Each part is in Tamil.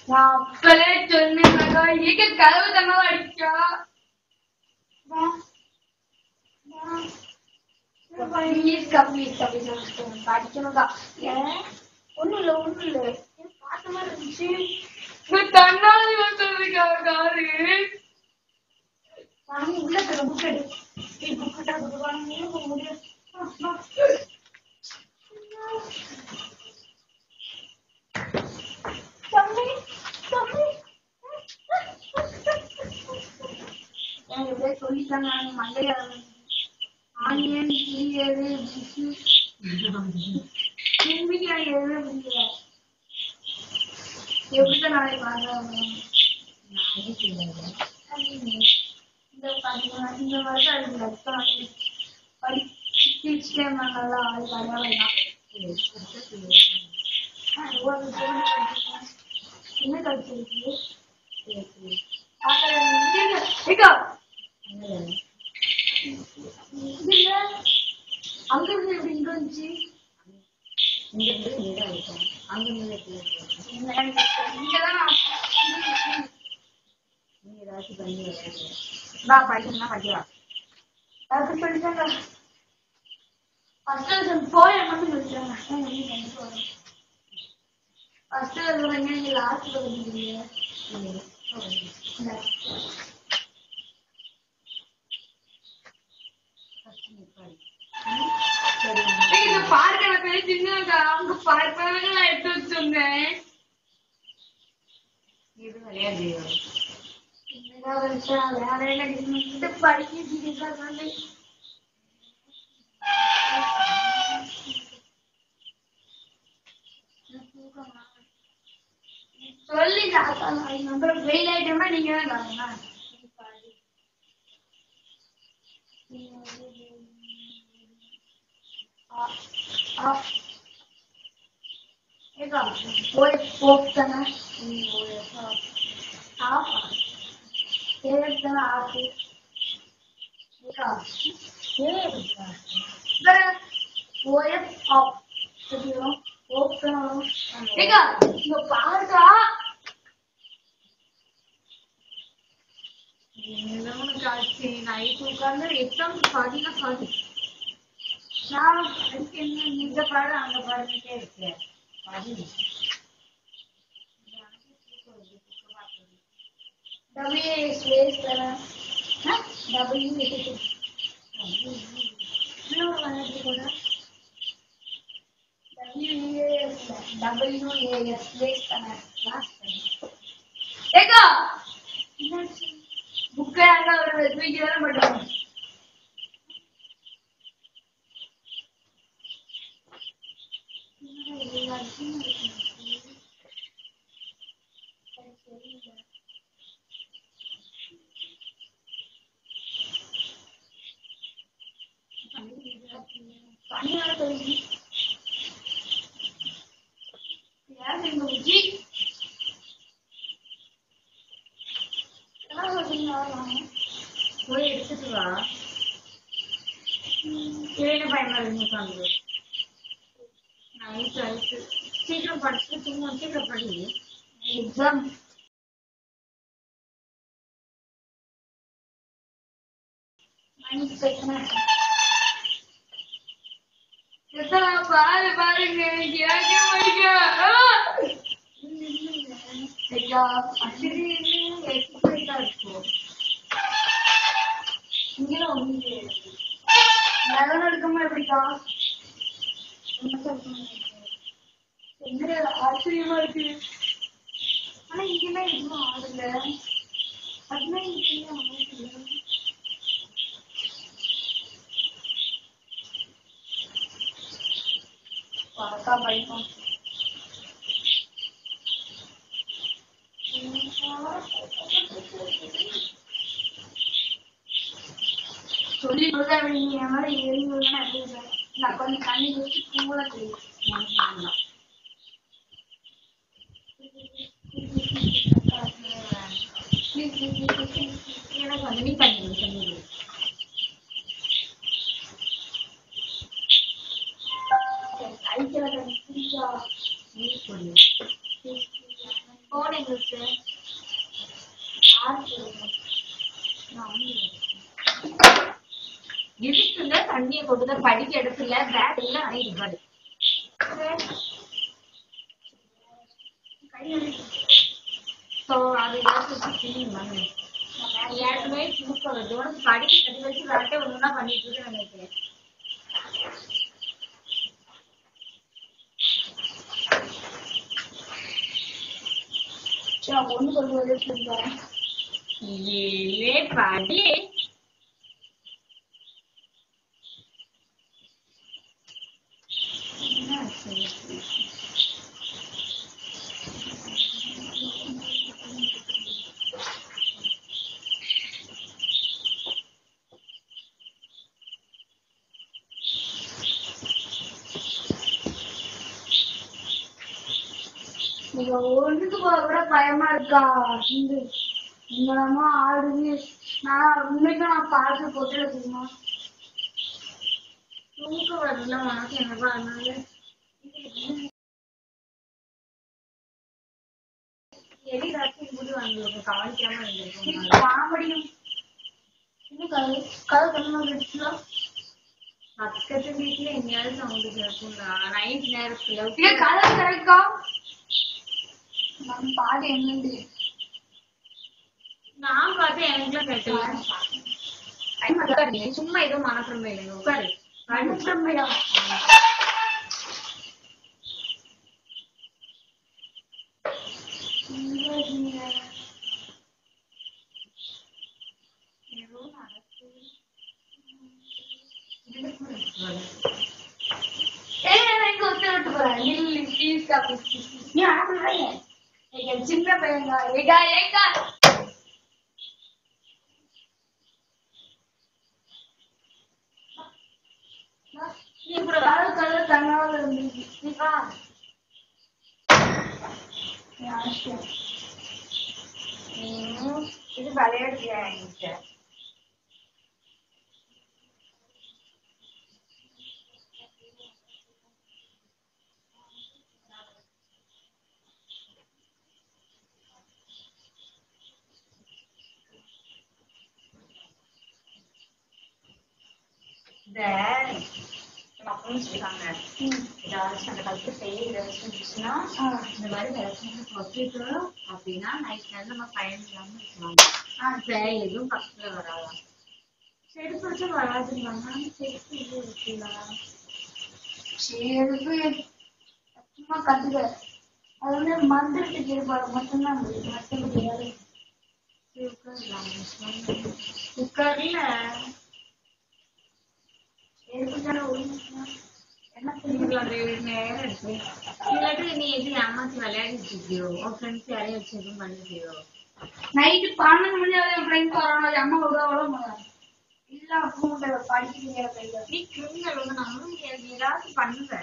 நான் அப்பவே சொன்னேன் இங்க கதவு தண்ணா அடிச்சா படிக்கணும்டா ஒண்ணும் இல்ல பார்த்த மாதிரி இருந்துச்சு தன்னால காரு உள்ள புக் எடு புக் முடியும் சொல்லிட்டாங்க மண்டைய ஆனியன் புரியாது எப்படிதான் நாளைக்கு வாங்க இந்த வருஷம் அதுக்கு படிச்சுட்டே நல்லா அது பரவாயில்ல என்ன கழிச்சிருக்கு அங்க இருந்து எப்படி இங்க வந்துச்சு படிக்கணும்னா படிக்கலாம் போய மட்டும் படிச்சாங்க ஃபர்ஸ்ட் நீங்க லாஸ்ட்ல வந்துருக்கீங்க பார்க்க பேர் சின்னதா அவங்க பார்ப்பாங்க நான் எடுத்து வச்சிருந்தேன் இது விளையாடு வேலையில படிக்க சொல்லி நம்பர் ஃபெயில் ஆயிட்டோம்னா நீங்க தான் பாருக்கா காட்சி நைட் உட்கார்ந்து எக்ஸாம் பாதினா பாதி நான் இந்த பாடம் அங்க பாடத்துட்டே இருக்கேன் புக்கை அங்க ஒரு தூக்கி தானே பண்ணுவோம் போய் எடுத்துட்டு வா பயமா இருக்கு நைட் ஆயிட்டு சீக்கிரம் படிச்சுட்டு தூங்க சீக்கிரம் படி எக்ஸாம் பாரு பாருங்க இங்கெல்லாம் எடுக்கமா எப்படிக்கா ஆச்சரியமா இருக்கு ஆனா இங்கெல்லாம் எதுவும் ஆடல அதுதான் இங்க ஆடல பறக்கா படிப்போம் சொல்லி கொடுத்தா நீங்க மாதிரி எழுதுனா நான் கொஞ்சம் தண்ணி வச்சு கூட தெரியும் எனக்கு வந்து நீ பண்ணி சொல்லி படிக்கல கண்டிப்பா நீ சொல்லு போன் எங்களுக்கு இருக்குங்க தண்ணியை போட்டுதான் படிக்க இடத்துல பேக் எல்லாம் ஆயிடுவாரு ஸோ அது ஏற்கனவே தூக்கம் வருது உனக்கு படிக்க கட்டி வச்சு விளாட்டே ஒண்ணுன்னா பண்ணிட்டு இருக்கு நினைக்கிறேன் ஒண்ணு சொல்லுவது சொல்லுவாங்க ஏலே படி நீங்க ஒண்ணுக்கு போக கூட பயமா இருக்கா இங்கமா ஆடுது நான் உண்மைக்கும் நான் பார்த்து போட்டு வச்சுக்கமா தூக்கம் வரல உனக்கு என்னப்பா அதனால எலி ராசி முடி வாங்கிருக்கும் கவனிக்காம இருந்திருக்கும் காமெடியும் இன்னும் கதை கதை பண்ண பக்கத்து வீட்டுல எங்கேயாவது சவுண்டு கேட்கும்டா நைட் நேரத்துல கதை கிடைக்கா நம்ம பாட்டு என்னது நான் பார்த்து எனக்குலாம் கேட்கல சும்மா ஏதோ மனப்பிரமை இல்லைங்க உட்காரு மனப்பிரமையா சின்ன பையன் தன்னால இது விளையாடுறியா என்கிட்ட சொல்லிருக்காங்க ஏதாச்சும் அந்த கல்வி செய்ய ஏதாச்சும் இருந்துச்சுன்னா இந்த மாதிரி ஏதாச்சும் அப்படின்னா நைட் நேரம் நம்ம பயன் இல்லாம இருக்கலாம் எதுவும் பக்கத்துல வராதான் செருப்பு வச்சு வராதுங்க செருப்பு இது இருக்கலாம் செருப்பு சும்மா கத்துக்க அது வந்து மந்திரத்துக்கு ஏற்பாடு மட்டும்தான் மற்ற முடியாது உட்கார்ல நீ எது ஏமாத்தி விளையாடிட்டு இருக்கியோ உன் ஃப்ரெண்ட்ஸ் யாரையும் வச்சு எதுவும் பண்ணிட்டியோ நைட்டு 12 மணி என் ஃப்ரெண்ட்ஸ் வராங்க அம்மா விட இல்ல அப்ப படிக்க நீ கிரிமினல் வந்து நம்மளும் ஏதாவது பண்ணுவ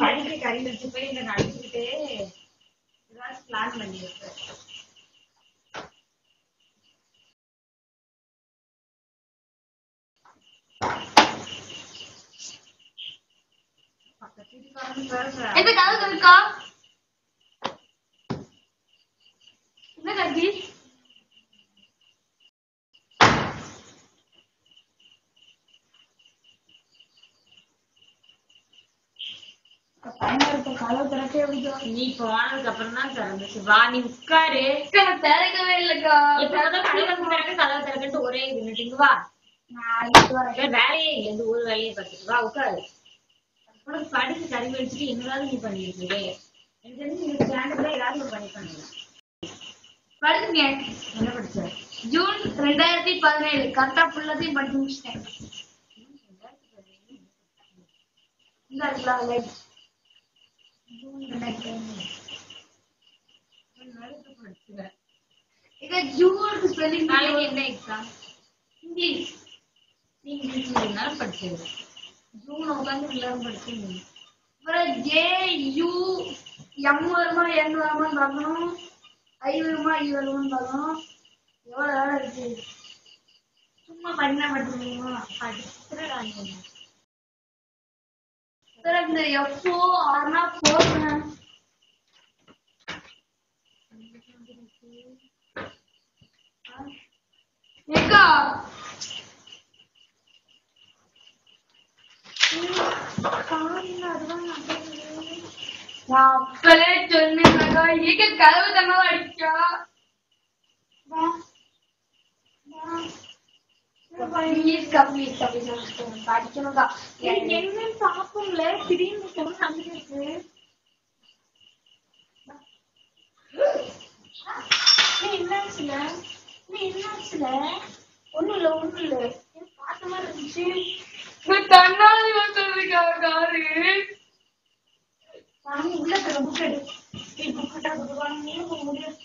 படிக்க கறி வச்சு போய் இங்க நடந்துக்கிட்டே ஏதாவது பிளான் பண்ணிருப்ப எந்த கதை இருக்கா என்ன கட்சி நீ போனதுக்கு அப்புறம் தான் திறந்துச்சு வா நீ உட்காரு திறக்கவே இல்லக்கா கதவை திறக்கட்டு ஒரே நின்னுட்டு வா வேலையே இல்லை இந்த ஒரு வேலையை பார்த்துட்டு வா உட்காரு உனக்கு படிச்சு கறி வச்சுட்டு என்னதாவது நீ பண்ணிட்டு இருக்கே எனக்கு தெரிஞ்சு நீங்க ஸ்டாண்டர்ட்ல ஏதாவது ஒரு பண்ணி பண்ணலாம் படிச்சுங்க என்ன படிச்ச ஜூன் 2017 கரெக்டா ஃபுல்லாத்தையும் படிச்சு முடிச்சிட்டேன் ஜூனுக்கு ஸ்பெல்லிங் நாளைக்கு என்ன எக்ஸாம் இங்கிலீஷ் இங்கிலீஷ் இருந்தாலும் படிச்சது ஜூன் உட்காந்து எல்லாரும் படிச்சீங்க அப்புறம் JU M வருமா N வருமான்னு பார்க்கணும் I வருமா I வருமான்னு பார்க்கணும் எவ்வளவு வேலை இருக்கு சும்மா பண்ண மட்டும் படிச்சுடா சார் இந்த எப்போ ஆறுனா போடுங்க. ஏக்கா நான் அப்பவே சொன்னேன்க்கா, ஏக்க கதவு தண்ணா அடிச்சா படிக்கணும்க்கா. என்ன சாப்பிடல திடீர்னு பொண்ணு அங்கிருக்கு. என்னாச்சுல ஒண்ணும் இல்ல பார்த்த மாதிரி இருந்துச்சு. தண்ணாதி வந்ததுக்கா காரு உள்ள புக் எடு. புக் போக முடியும்.